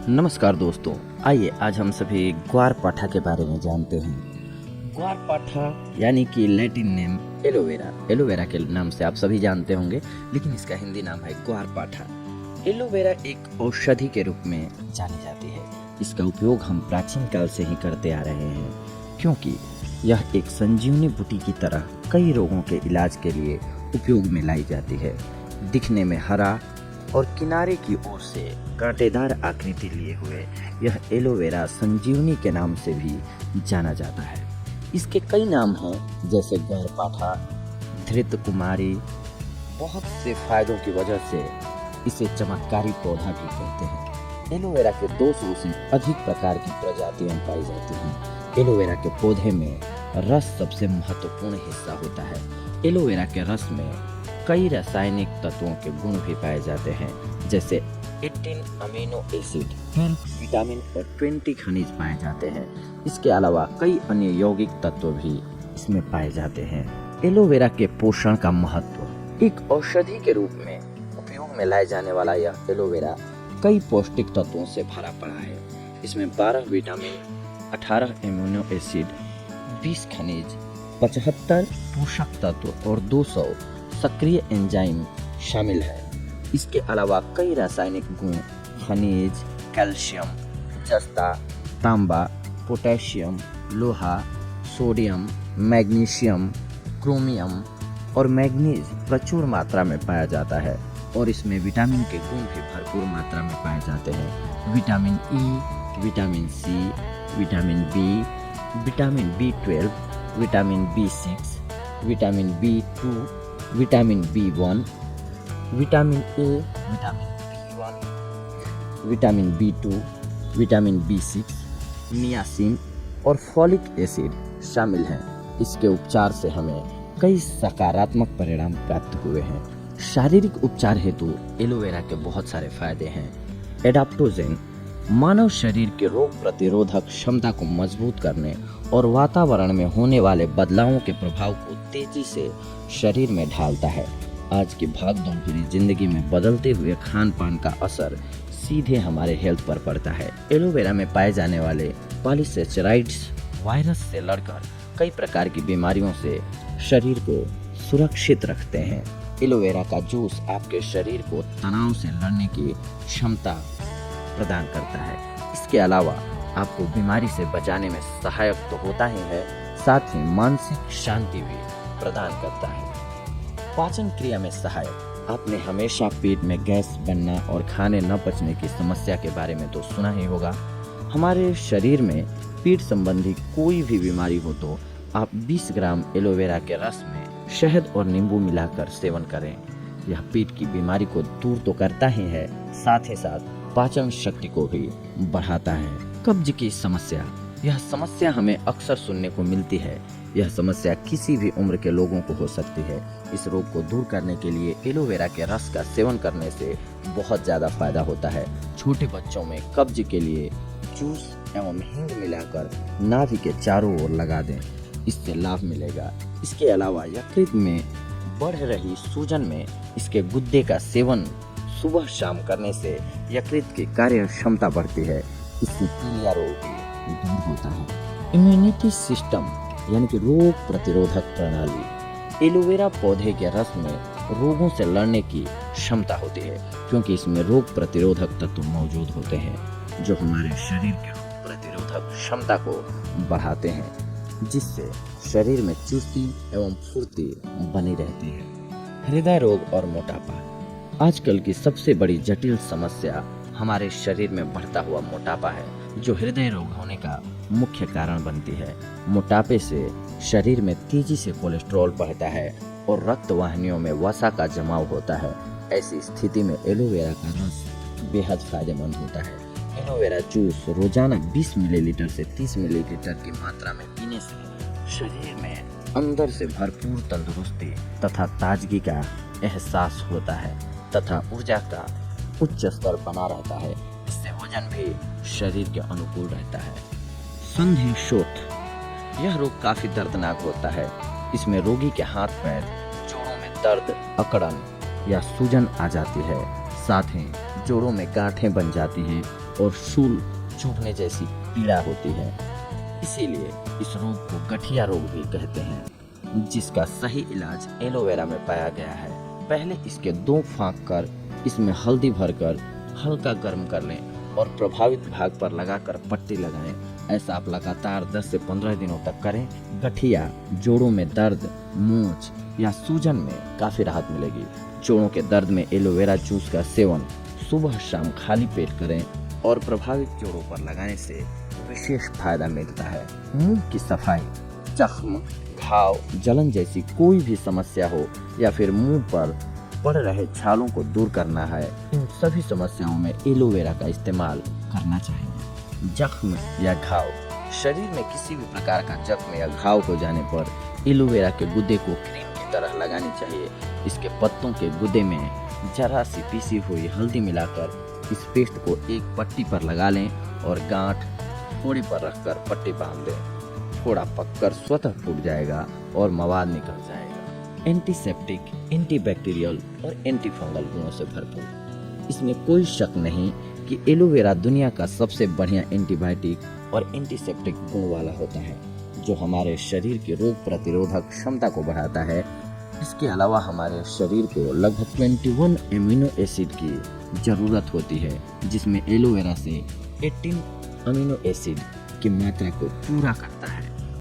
नमस्कार दोस्तों, आइए आज हम सभी ग्वारपाठा के बारे में जानते हैं। ग्वारपाठा यानी कि लैटिन नेम एलोवेरा। एलोवेरा के नाम से आप सभी जानते होंगे, लेकिन इसका हिंदी नाम है ग्वारपाठा। एलोवेरा एक औषधि के रूप में जानी जाती है। इसका उपयोग हम प्राचीन काल से ही करते आ रहे हैं, क्योंकि यह एक संजीवनी बूटी की तरह कई रोगों के इलाज के लिए उपयोग में लाई जाती है। दिखने में हरा और किनारे की ओर से कांटेदार आकृति लिए हुए यह एलोवेरा संजीवनी के नाम से भी जाना जाता है। इसके कई नाम हैं, जैसे ग्वारपाठा, धृत कुमारी। बहुत से फायदों की वजह से इसे चमत्कारी पौधा भी कहते हैं। एलोवेरा के 200 से अधिक प्रकार की प्रजातियां पाई जाती हैं। एलोवेरा के पौधे में रस सबसे महत्वपूर्ण हिस्सा होता है। एलोवेरा के रस में कई रासायनिक तत्वों के गुण भी पाए जाते हैं, जैसे 18 अमीनो एसिड, 12 विटामिन और 20 खनिज पाए जाते हैं। इसके अलावा कई अन्य यौगिक तत्व भी इसमें पाए जाते हैं। एलोवेरा के पोषण का महत्व। एक औषधि के रूप में उपयोग में लाए जाने वाला यह एलोवेरा कई पौष्टिक तत्वों से भरा पड़ा है। इसमें 12 विटामिन, 18 अमीनो एसिड, 20 खनिज, 75 पोषक तत्व और 200 सक्रिय एंजाइम शामिल है। इसके अलावा कई रासायनिक गुण, खनिज, कैल्शियम, जस्ता, तांबा, पोटेशियम, लोहा, सोडियम, मैग्नीशियम, क्रोमियम और मैग्नीज प्रचुर मात्रा में पाया जाता है। और इसमें विटामिन के गुण भी भरपूर मात्रा में पाए जाते हैं। Vitamin E, vitamin C, vitamin B, vitamin B12, vitamin B6, vitamin बी2, vitamin B1, vitamin A, vitamin B1, vitamin बी2, vitamin B6, niacin और फॉलिक एसिड शामिल हैं। इसके उपचार से हमें कई सकारात्मक परिणाम प्राप्त हुए हैं। शारीरिक उपचार हेतु एलोवेरा के बहुत सारे फायदे हैं। एडाप्टोजेन मानव शरीर के रोग प्रतिरोधक क्षमता को मजबूत करने और वातावरण में होने वाले बदलावों के प्रभाव को तेजी से शरीर में ढालता है। आज की भागदौड़ भरी जिंदगी में बदलते हुए खान पान का असर सीधे हमारे हेल्थ पर पड़ता है। एलोवेरा में पाए जाने वाले पॉलीसेचराइड्स वायरस से लड़कर कई प्रकार की बीमारियों से शरीर को सुरक्षित रखते हैं। एलोवेरा का जूस आपके शरीर को तनाव से लड़ने की क्षमता प्रदान करता है। इसके अलावा आपको बीमारी से बचाने में सहायक तो होता ही है, साथ ही मानसिक शांति भी प्रदान करता है। पाचन क्रिया में सहायक। आपने हमेशा पेट में गैस बनना और खाने न पचने की समस्या के बारे में तो सुना ही होगा। हमारे शरीर में पेट संबंधी कोई भी बीमारी हो तो आप 20 ग्राम एलोवेरा के रस में शहद और नींबू मिलाकर सेवन करें। यह पेट की बीमारी को दूर तो करता ही है, साथ ही साथ पाचन शक्ति को भी बढ़ाता है। कब्ज की समस्या। यह समस्या हमें अक्सर सुनने को मिलती है। यह समस्या किसी भी उम्र के लोगों को हो सकती है। इस रोग को दूर करने के लिए एलोवेरा के रस का सेवन करने से बहुत ज्यादा फायदा होता है। छोटे बच्चों में कब्ज के लिए जूस एवं हींग मिलाकर नाभि के चारों ओर लगा दें, इससे लाभ मिलेगा। इसके अलावा यकृत में बढ़ रही सूजन में इसके गुद्दे का सेवन सुबह शाम करने से यकृत की कार्य क्षमता बढ़ती है। इससे पीलिया रोग भी दूर होता है। इम्यूनिटी सिस्टम यानी कि रोग प्रतिरोधक प्रणाली। एलोवेरा पौधे के रस में रोगों से लड़ने की क्षमता होती है, क्योंकि इसमें रोग प्रतिरोधक तत्व मौजूद होते हैं जो हमारे शरीर के रोग प्रतिरोधक क्षमता को बढ़ाते हैं, जिससे शरीर में चुस्ती एवं फुर्ती बनी रहती है। हृदय रोग और मोटापा। आजकल की सबसे बड़ी जटिल समस्या हमारे शरीर में बढ़ता हुआ मोटापा है, जो हृदय रोग होने का मुख्य कारण बनती है। मोटापे से शरीर में तेजी से कोलेस्ट्रॉल बढ़ता है और रक्त वाहिनियों में वसा का जमाव होता है। ऐसी स्थिति में एलोवेरा का रस बेहद फायदेमंद होता है। एलोवेरा जूस रोजाना 20 मिलीलीटर से 30 मिलीलीटर की मात्रा में पीने से शरीर में अंदर से भरपूर तंदुरुस्ती तथा ताजगी का एहसास होता है तथा ऊर्जा का उच्च स्तर बना रहता है। इससे वजन भी शरीर के अनुकूल रहता है। संधि शोथ। यह रोग काफी दर्दनाक होता है। इसमें रोगी के हाथ पैर, जोड़ों में दर्द, अकड़न या सूजन आ जाती है। साथ ही जोड़ों में गांठें बन जाती हैं और शूल चूटने जैसी पीड़ा होती है। इसीलिए इस रोग को गठिया रोग भी कहते हैं, जिसका सही इलाज एलोवेरा में पाया गया है। पहले इसके 2 फाँक कर इसमें हल्दी भरकर हल्का गर्म कर लें और प्रभावित भाग पर लगाकर पट्टी लगाएं। ऐसा आप लगातार 10 से 15 दिनों तक करें। गठिया, जोड़ों में दर्द, मूंछ या सूजन में काफ़ी राहत मिलेगी। जोड़ों के दर्द में एलोवेरा जूस का सेवन सुबह शाम खाली पेट करें और प्रभावित जोड़ों पर लगाने से विशेष फायदा मिलता है। मुंह की सफाई, जख्म, घाव, जलन जैसी कोई भी समस्या हो या फिर मुंह पर पड़ रहे छालों को दूर करना है, इन सभी समस्याओं में एलोवेरा का इस्तेमाल करना चाहिए। जख्म या घाव, शरीर में किसी भी प्रकार का जख्म या घाव हो जाने पर एलोवेरा के गुदे को क्रीम की तरह लगानी चाहिए। इसके पत्तों के गुदे में जरा सी पीसी हुई हल्दी मिलाकर इस पेस्ट को एक पट्टी पर लगा लें और गांठ फोड़ी पर रखकर पट्टी बांध दें। फोड़ा पककर स्वतः फूट जाएगा और मवाद निकल जाएगा। एंटीसेप्टिक, एंटीबैक्टीरियल और एंटीफंगल गुणों से भरपूर। इसमें कोई शक नहीं कि एलोवेरा दुनिया का सबसे बढ़िया एंटीबायोटिक और एंटीसेप्टिक गुण वाला होता है, जो हमारे शरीर की रोग प्रतिरोधक क्षमता को बढ़ाता है। इसके अलावा हमारे शरीर को लगभग 21 एमिनो एसिड की जरूरत होती है, जिसमें एलोवेरा से 18 अमीनो एसिड की मात्रा को पूरा करता है।